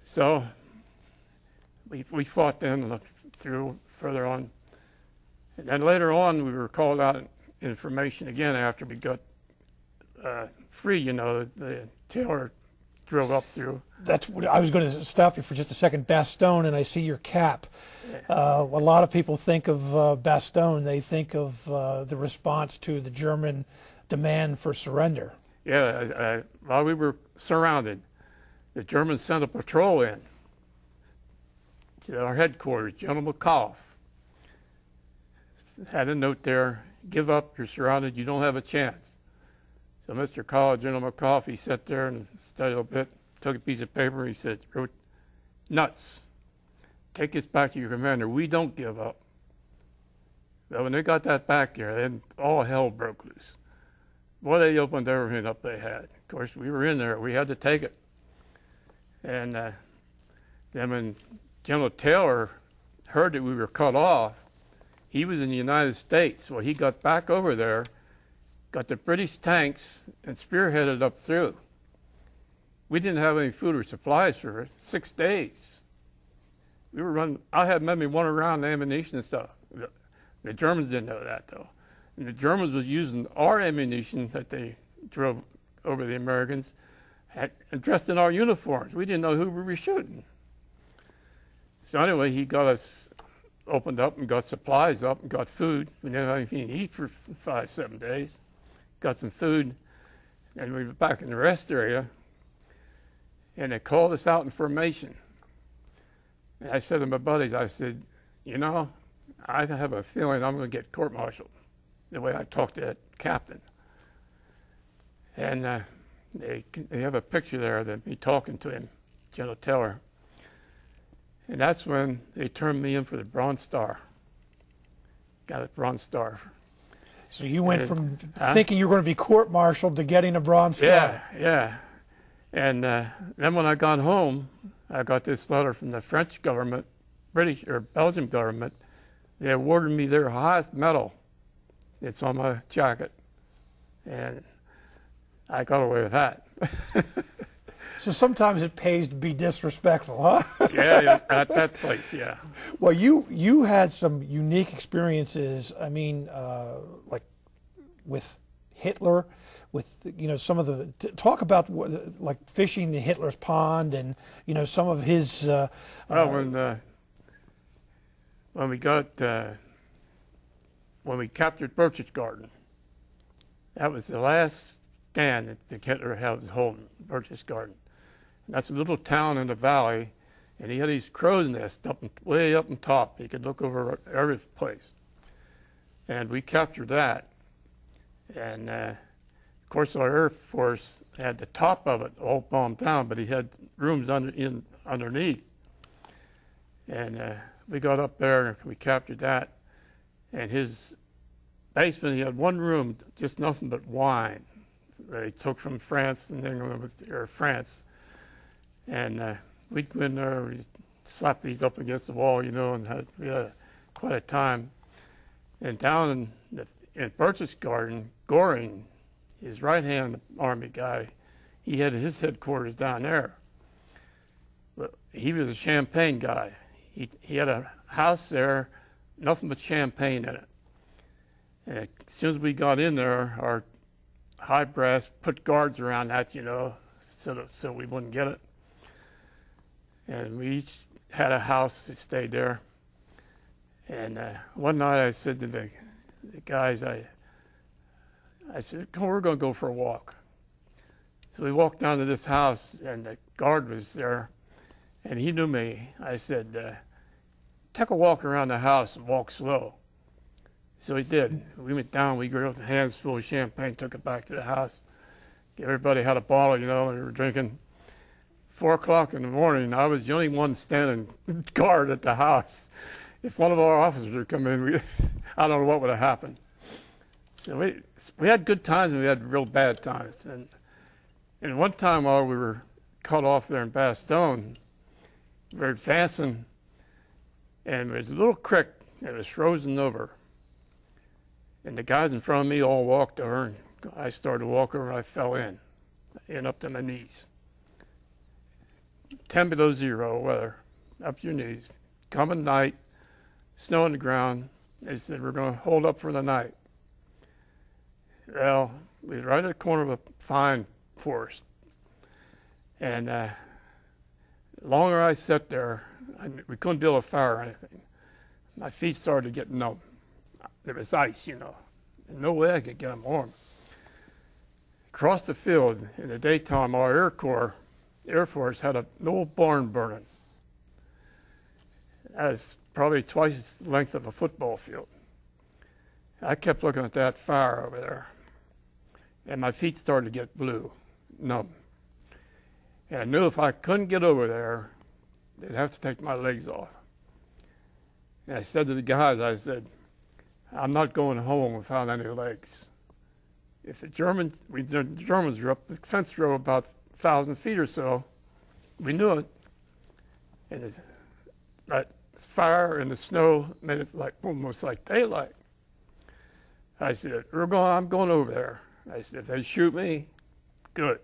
So we fought then through further on. And then later on, we were called out information again after we got free, you know, the Taylor drove up through. That's what I was going to stop you for just a second. Bastogne, and I see your cap. A lot of people think of Bastogne. They think of the response to the German demand for surrender. Yeah, while we were surrounded, the Germans sent a patrol in to our headquarters. General McCall had a note there, give up, you're surrounded, you don't have a chance. So Mr. College, General McCall, he sat there and studied a bit, took a piece of paper, he said, wrote, nuts, take this back to your commander, we don't give up. But when they got that back here, then all hell broke loose. Boy, they opened everything up they had. Of course, we were in there, we had to take it. And then when General Taylor heard that we were cut off, he was in the United States. Well, he got back over there, got the British tanks, and spearheaded up through. We didn't have any food or supplies for 6 days. We were running, I had maybe 1 round of ammunition and stuff. The Germans didn't know that, though. And the Germans was using our ammunition that they drove over the Americans and dressed in our uniforms. We didn't know who we were shooting. So anyway, he got us opened up and got supplies up and got food. We didn't have anything to eat for 5, 7 days. Got some food, and we were back in the rest area, and they called us out in formation. And I said to my buddies, I said, you know, I have a feeling I'm going to get court-martialed, the way I talked to that captain. And they have a picture there of me talking to him, General Taylor. And that's when they turned me in for the Bronze Star. Got a Bronze Star. So you went from thinking you were going to be court-martialed to getting a Bronze Star. Yeah, yeah. And then when I got home, I got this letter from the French government, British or Belgian government. They awarded me their highest medal. It's on my jacket. And I got away with that. So sometimes it pays to be disrespectful, huh? Yeah, at that place, yeah. Well, you had some unique experiences. I mean, like with Hitler, with some of the talk about like fishing in Hitler's pond, and some of his. Well, when we captured Birch's Garden, that was the last stand that Hitler was holding, Birch's Garden. And that's a little town in the valley, and he had these crow's nests way up on top. You could look over every place. And we captured that. And of course, our Air Force had the top of it all bombed down, but he had rooms underneath. And we got up there and we captured that. And his basement, he had one room, just nothing but wine that he took from France and England, or France. And we'd go in there, we'd slap these up against the wall, and we had quite a time. And down in Birch's Garden, Goring, his right-hand army guy, he had his headquarters down there. But he was a champagne guy. He had a house there, nothing but champagne in it. And as soon as we got in there, our high brass put guards around that, so we wouldn't get it. And we each had a house that stayed there. And one night I said to the guys, I said, come on, we're going to go for a walk. So we walked down to this house, and the guard was there, and he knew me. I said, take a walk around the house and walk slow. So he did. We went down, we grabbed hands full of champagne, took it back to the house. Everybody had a bottle, and we were drinking. 4 o'clock in the morning, I was the only one standing guard at the house. If one of our officers would come in, I don't know what would have happened. So we had good times and we had real bad times. And one time while we were cut off there in Bastogne, we were advancing, and there was a little creek that was frozen over. And the guys in front of me all walked over, and I started to walk over, and I fell in up to my knees. 10 below zero weather, up to your knees, coming night, snow on the ground. They said, we're going to hold up for the night. Well, we were right at the corner of a pine forest. And the longer I sat there, we couldn't build a fire or anything. My feet started to get numb. There was ice, you know, and no way I could get them warm. Across the field, in the daytime, our Air Force had an old barn burning. That was probably twice the length of a football field. I kept looking at that fire over there, and my feet started to get blue, numb. And I knew if I couldn't get over there, they'd have to take my legs off. And I said to the guys, I said, I'm not going home without any legs. If the Germans were up the fence row about 1,000 feet or so, we knew it. And that fire and the snow made it like almost like daylight. I said, I'm going over there. I said, if they shoot me, good.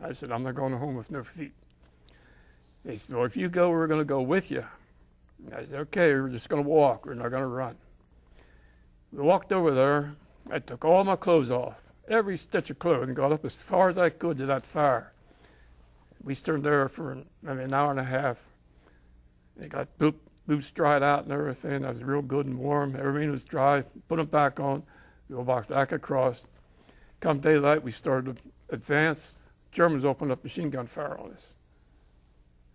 I said, I'm not going home with no feet. They said, well, if you go, we're going to go with you. And I said, okay, we're just going to walk. We're not going to run. We walked over there. I took all my clothes off, every stitch of clothes, and got up as far as I could to that fire. We stood there for maybe an hour and a half. They got boots dried out and everything. That was real good and warm. Everything was dry. Put them back on. We walked back across. Come daylight, we started to advance. Germans opened up machine gun fire on us.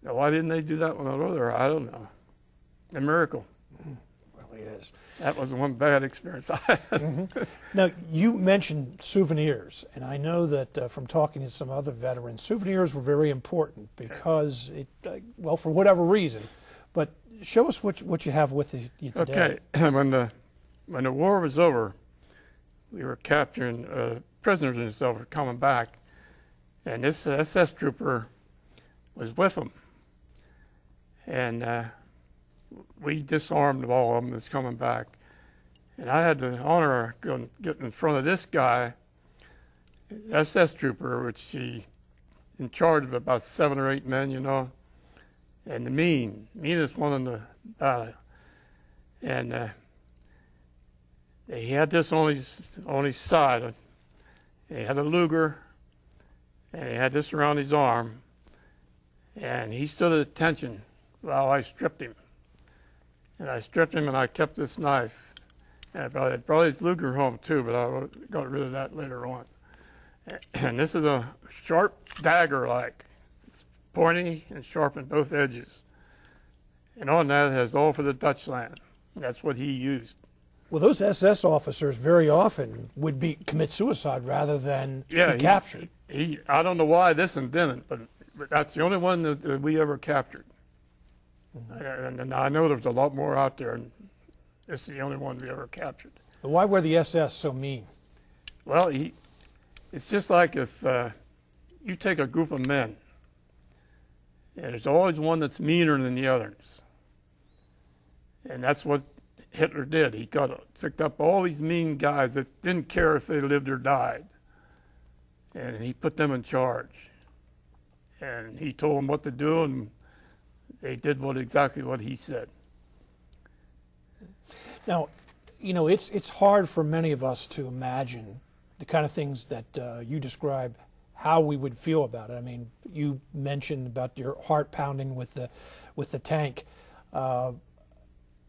Now, why didn't they do that when I was there? I don't know. A miracle. Really is. That was one bad experience I had. Mm-hmm. Now, you mentioned souvenirs, and I know that from talking to some other veterans, souvenirs were very important because, well, for whatever reason. But show us what you have with you today. Okay. When the war was over, we were capturing prisoners and stuff were coming back, and this SS trooper was with them. And we disarmed all of them that's coming back. And I had the honor of getting in front of this guy, SS trooper, which he in charge of about 7 or 8 men, you know, and the meanest one in the battle. And he had this on his side. And he had a Luger, and he had this around his arm. And he stood at attention while I stripped him. And I stripped him, and I kept this knife. And I brought his Luger home, too, but I got rid of that later on. And this is a sharp dagger-like. It's pointy and sharp on both edges. And on that, it has all for the Dutch land. That's what he used. Well, those SS officers very often would commit suicide rather than be captured. I don't know why this one didn't, but that's the only one that we ever captured. Mm-hmm. And I know there's a lot more out there, and this is the only one we ever captured. Why were the SS so mean? Well, it's just like if you take a group of men, and there's always one that's meaner than the others. And that's what Hitler did. He picked up all these mean guys that didn't care if they lived or died. And he put them in charge. And he told them what to do, and they did exactly what he said. Now, you know, it's hard for many of us to imagine the kind of things that you describe, how we would feel about it. I mean, you mentioned about your heart pounding with the tank.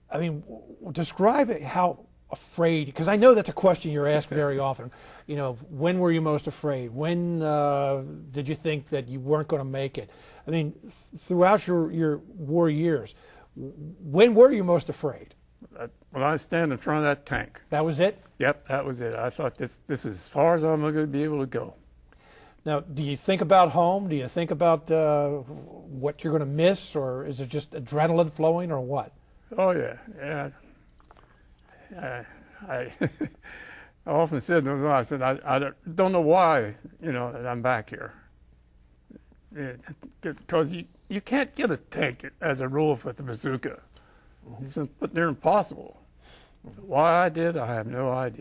I mean, describe it, how afraid, because I know that's a question you're asked very often. You know, when were you most afraid? When did you think that you weren't going to make it? I mean, throughout your war years, when were you most afraid? When I stand in front of that tank. That was it? Yep, that was it. I thought this is as far as I'm going to be able to go. Now, do you think about home? Do you think about what you're going to miss, or is it just adrenaline flowing, or what? Oh, yeah. I often said, I don't know why, you know, that I'm back here. Because you can't get a tank as a rule with the bazooka. It's near impossible. Why I did, I have no idea.